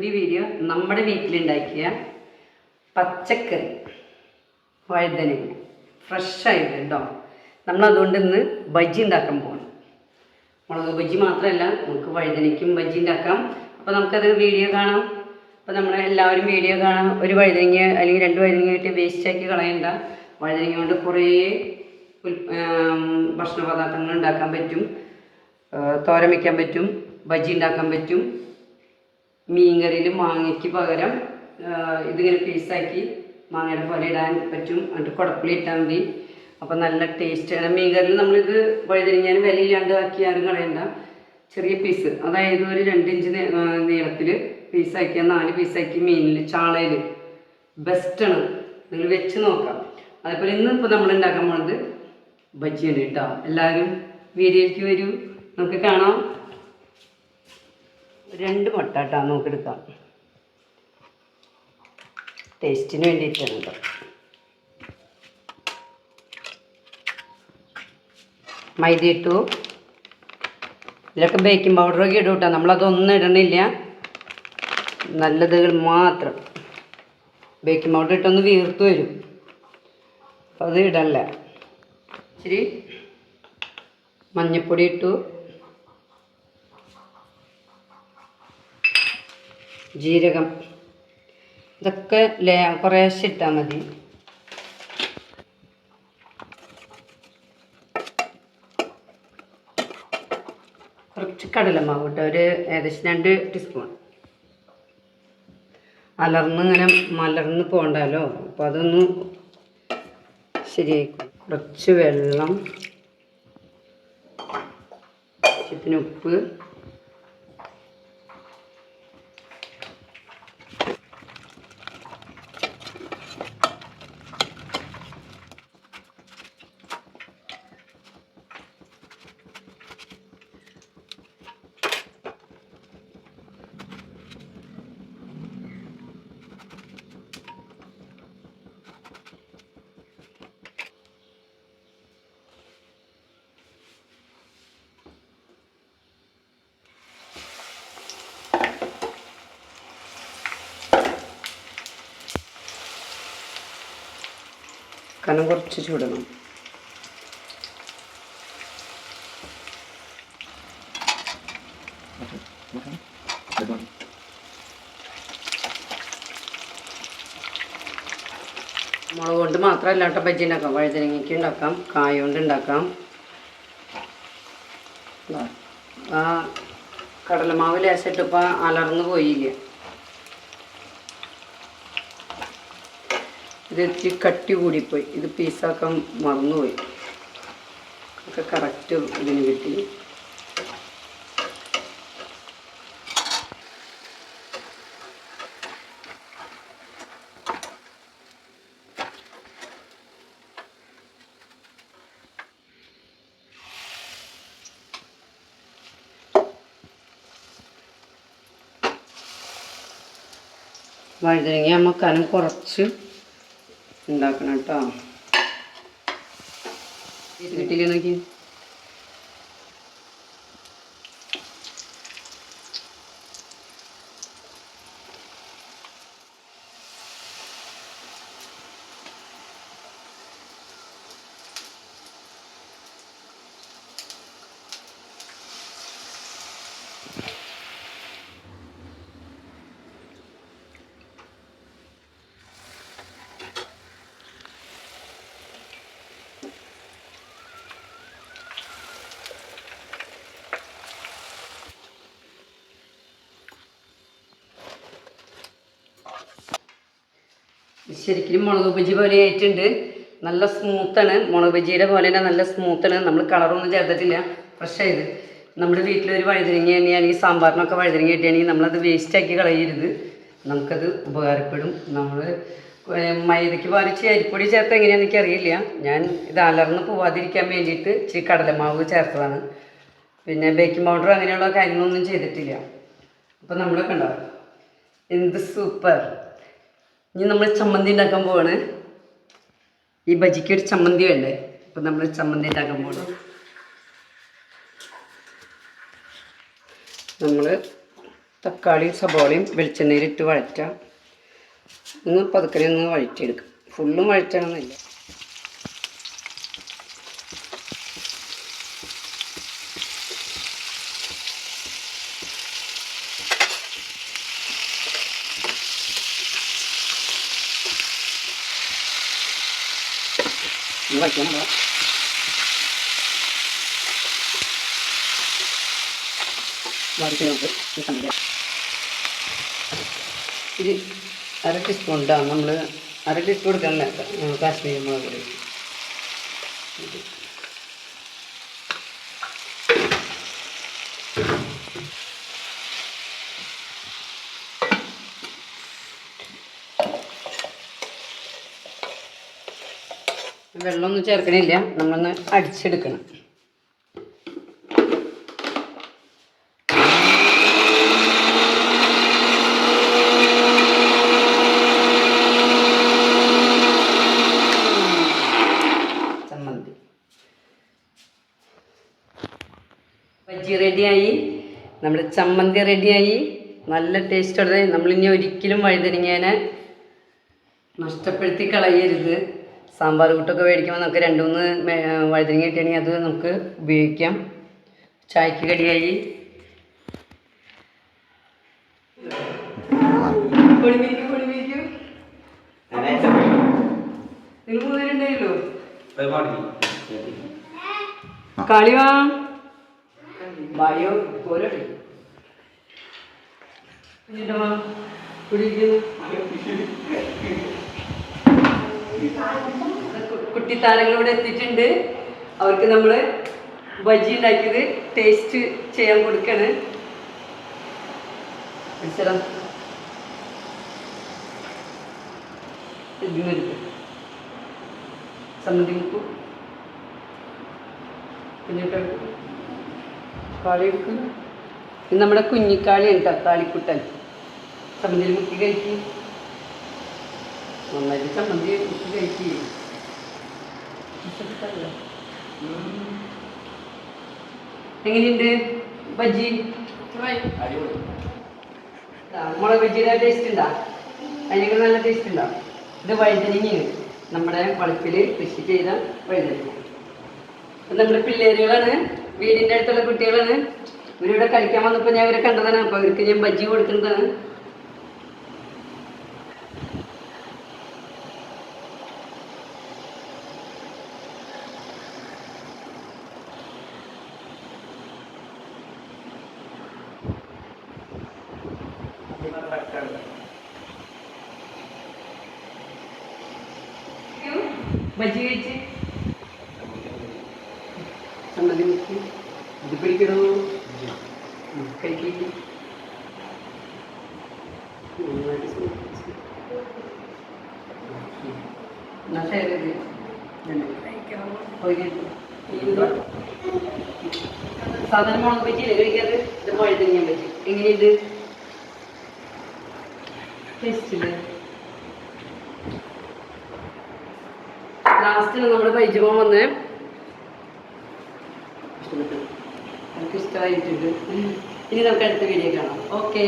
പുതിയ വീഡിയോ. നമ്മുടെ വീട്ടിലുണ്ടാക്കിയ പച്ചക്കറി വഴുതനങ്ങ ഫ്രഷായിട്ട് കേട്ടോ. നമ്മളതുകൊണ്ട് ഇന്ന് ബജ്ജി ഉണ്ടാക്കാൻ പോകണം. മുളക് ബജ്ജി മാത്രമല്ല, നമുക്ക് വഴുതനയ്ക്കും ബജ്ജി ഉണ്ടാക്കാം. അപ്പോൾ നമുക്കത് വീഡിയോ കാണാം. അപ്പോൾ നമ്മൾ എല്ലാവരും വീഡിയോ കാണാം. ഒരു വഴുതനങ്ങ അല്ലെങ്കിൽ 2 വഴുതനങ്ങ കിട്ടി വേസ്റ്റാക്കി കളയണ്ട. വഴുതനങ്ങ കൊണ്ട് കുറേ ഭക്ഷണ പദാർത്ഥങ്ങൾ ഉണ്ടാക്കാൻ പറ്റും. തോരൻ വയ്ക്കാൻ പറ്റും, ബജ്ജി ഉണ്ടാക്കാൻ പറ്റും. മീൻകറിയിൽ മാങ്ങയ്ക്ക് പകരം ഇതിങ്ങനെ പീസാക്കി മാങ്ങയുടെ പോലെ ഇടാൻ പറ്റും. എന്നിട്ട് കുടപ്പുളി ഇട്ടാൽ മതി. അപ്പം നല്ല ടേസ്റ്റാണ്. മീൻകറിയിൽ നമ്മളിത് വഴുതനങ്ങാനും വിലയില്ലാണ്ട് ആക്കി ആരും കളയണ്ട. ചെറിയ പീസ്, അതായത് ഒരു 2 ഇഞ്ച് നീളത്തിൽ പീസാക്കിയാൽ 4 പീസാക്കി മീനിൽ ചാളയിൽ ബെസ്റ്റാണ്. നിങ്ങൾ വെച്ച് നോക്കാം. അതേപോലെ ഇന്നിപ്പോൾ നമ്മൾ ഉണ്ടാക്കാൻ പോകുന്നത് ബജ്ജിയാണ് കേട്ടോ. എല്ലാവരും വീഡിയോയ്ക്ക് വരൂ, നമുക്ക് കാണാം. 2 മുട്ട കേട്ടോ നോക്കെടുക്കാം. ടേസ്റ്റിന് വേണ്ടിയിട്ടാണ് കേട്ടോ. മൈദ ഇട്ടു. ഇതിലൊക്കെ ബേക്കിംഗ് പൗഡറൊക്കെ ഇടും കേട്ടോ. നമ്മളതൊന്നും ഇടണില്ല, നല്ലതുകൾ മാത്രം. ബേക്കിംഗ് പൗഡർ ഇട്ടൊന്ന് വീർത്ത് വരും, അപ്പോൾ അത് ഇടല്ല. ഇച്ചിരി മഞ്ഞൾപ്പൊടി ഇട്ടു, ജീരകം, ഇതൊക്കെ കുറേശ്ശെ ഇട്ടാൽ മതി. കുറച്ച് കടലമാവ് ഇട്ടോ, ഒരു ഏകദേശം 2 ടീസ്പൂൺ. ഇങ്ങനെ മലർന്ന് പോകണ്ടല്ലോ, അപ്പോൾ അതൊന്ന് ശരിയായി. കുറച്ച് വെള്ളം, ആവശ്യത്തിന് ഉപ്പ്, കനം കുറച്ച് ചൂടണം. മുളക് കൊണ്ട് മാത്രമല്ല കേട്ടോ ബജ്ജി ഉണ്ടാക്കാം. വഴുതനങ്ങയ്ക്ക് ഉണ്ടാക്കാം, കായ കൊണ്ട് ഉണ്ടാക്കാം. ആ കടലമാവ് ലേശിട്ടിപ്പോൾ അലർന്ന് പോയില്ല. ഇത് ഇച്ചിരി കട്ടി കൂടിപ്പോയി, ഇത് പീസാക്കാൻ മറന്നുപോയി. ഒക്കെ കറക്റ്റ് ഇതിന് കിട്ടി. വഴുതനങ്ങ നമ്മൾ കനം കുറച്ച് ഉണ്ടാക്കണം കേട്ടോ. ഇത് കിട്ടിയില്ലേ നോക്കി. ശരിക്കും മുളക് ബജ്ജി പോലെ ആയിട്ടുണ്ട്. നല്ല സ്മൂത്താണ്. മുളക് ബജ്ജിയുടെ പോലെ തന്നെ നല്ല സ്മൂത്താണ്. നമ്മൾ കളറൊന്നും ചേർത്തിട്ടില്ല, ഫ്രഷ് ആയത്. നമ്മുടെ വീട്ടിലൊരു വഴുതനങ്ങ തന്നെയാണെങ്കിൽ സാമ്പാറിനൊക്കെ വഴുതനങ്ങ കിട്ടുകയാണെങ്കിൽ നമ്മളത് വേസ്റ്റാക്കി കളയരുത്. നമുക്കത് ഉപകാരപ്പെടും. നമ്മൾ മൈദയ്ക്ക് പാലിച്ച് അരിപ്പൊടി ചേർത്ത് എങ്ങനെയാണെന്ന് എനിക്കറിയില്ല. ഞാൻ ഇത് അലർന്ന് പോവാതിരിക്കാൻ വേണ്ടിയിട്ട് ഇച്ചിരി കടലമാവ് ചേർത്തതാണ്. പിന്നെ ബേക്കിംഗ് പൗഡർ അങ്ങനെയുള്ള കാര്യങ്ങളൊന്നും ചെയ്തിട്ടില്ല. അപ്പോൾ നമ്മളൊക്കെ ഉണ്ടാവും. എന്ത് സൂപ്പർ. ഇനി നമ്മൾ ചമ്മന്തി ഉണ്ടാക്കാൻ പോവാണ്. ഈ ബജിക്ക് ഒരു ചമ്മന്തി വേണ്ടേ, അപ്പം നമ്മൾ ചമ്മന്തി ഉണ്ടാക്കാൻ പോകണം. നമ്മൾ തക്കാളിയും സബോളയും വെളിച്ചെണ്ണയിലിട്ട് വഴറ്റാം. ഒന്ന് പതുക്കനെ ഒന്ന് വഴറ്റിയെടുക്കാം. ഫുള്ളും വഴറ്റണമെന്നില്ല. വയ്ക്കാൻ വറുത്ത് നമുക്ക് ഇത് 1/2 ടീസ്പൂൺ ഉണ്ടാകും. നമ്മൾ 1/2 ടീസ്പൂൺ എടുക്കാനല്ല കാശ്മീരി മുളക് പൊടി. വെള്ളമൊന്നും ചേർക്കണില്ല, നമ്മളൊന്ന് അടിച്ചെടുക്കണം. ചമ്മന്തി ബജ്ജി റെഡിയായി, നമ്മുടെ ചമ്മന്തി റെഡിയായി. നല്ല ടേസ്റ്റ് ഉള്ളത്. നമ്മളിനി ഒരിക്കലും വഴുതനങ്ങേനെ നഷ്ടപ്പെടുത്തി കളയരുത്. സാമ്പാർ കൂട്ടൊക്കെ മേടിക്കുമ്പോൾ നമുക്ക് 2-3 വഴുതനങ്ങ കിട്ടുകയാണെങ്കിൽ അത് നമുക്ക് ഉപയോഗിക്കാം. ചായക്ക് കടിയായി. നിങ്ങൾ 3 പേരുണ്ടായല്ലോ. കളിവാ ബായോ ഓരോ കുട്ടിത്താരങ്ങളിവിടെ എത്തിയിട്ടുണ്ട്. അവർക്ക് നമ്മൾ ബജ്ജി ഉണ്ടാക്കിയത് ടേസ്റ്റ് ചെയ്യാൻ കൊടുക്കാണ്. സമ്മതി മുക്കും കുഞ്ഞിട്ട് കാളി എടുക്കും. ഇത് നമ്മുടെ കുഞ്ഞിക്കാളി ഉണ്ട്, കാളിക്കുട്ടൻ. ചമ്മന്തിയിൽ മുക്കി കഴിക്കും. നന്നായിട്ട് ചമ്മന്തി മുക്കി കഴിക്കും. എങ്ങനെയുണ്ട് ബജ്ജി? മുളക് ബജ്ജിയുടെ ടേസ്റ്റ് ഉണ്ടാ? അതിനൊക്കെ നല്ല ടേസ്റ്റ് ഉണ്ടാ? ഇത് വഴുതനങ്ങയാണ്, നമ്മുടെ വളപ്പിൽ കൃഷി ചെയ്ത വഴുതനങ്ങ. നമ്മുടെ പിള്ളേരുകളാണ്, വീടിൻ്റെ അടുത്തുള്ള കുട്ടികളാണ്. ഇവരിവിടെ കളിക്കാൻ വന്നപ്പോൾ ഞാൻ ഇവരെ കണ്ടതാണ്. അപ്പോൾ അവർക്ക് ഞാൻ ബജ്ജി കൊടുക്കുന്നതാണ്. ബജ്ജി കഴിച്ച് ചമ്മന്തി മുക്കി ഇത് പിടിക്കണോ കഴിക്കില്ല. സാധാരണ മുളക് ബജ്ജിയില്ലേ കഴിക്കാറ്? ഇത് വഴുതനങ്ങ ബജ്ജി. എങ്ങനെയുണ്ട്? ടേസ്റ്റ് ഇല്ലേ? ലാസ്റ്റിന് നമ്മുടെ ബൈജുമോൻ വന്ന് എനിക്ക് ഇഷ്ടമായിട്ടുണ്ട്. ഇനി നമുക്ക് അടുത്ത വീഡിയോ കാണാം. ഓക്കേ.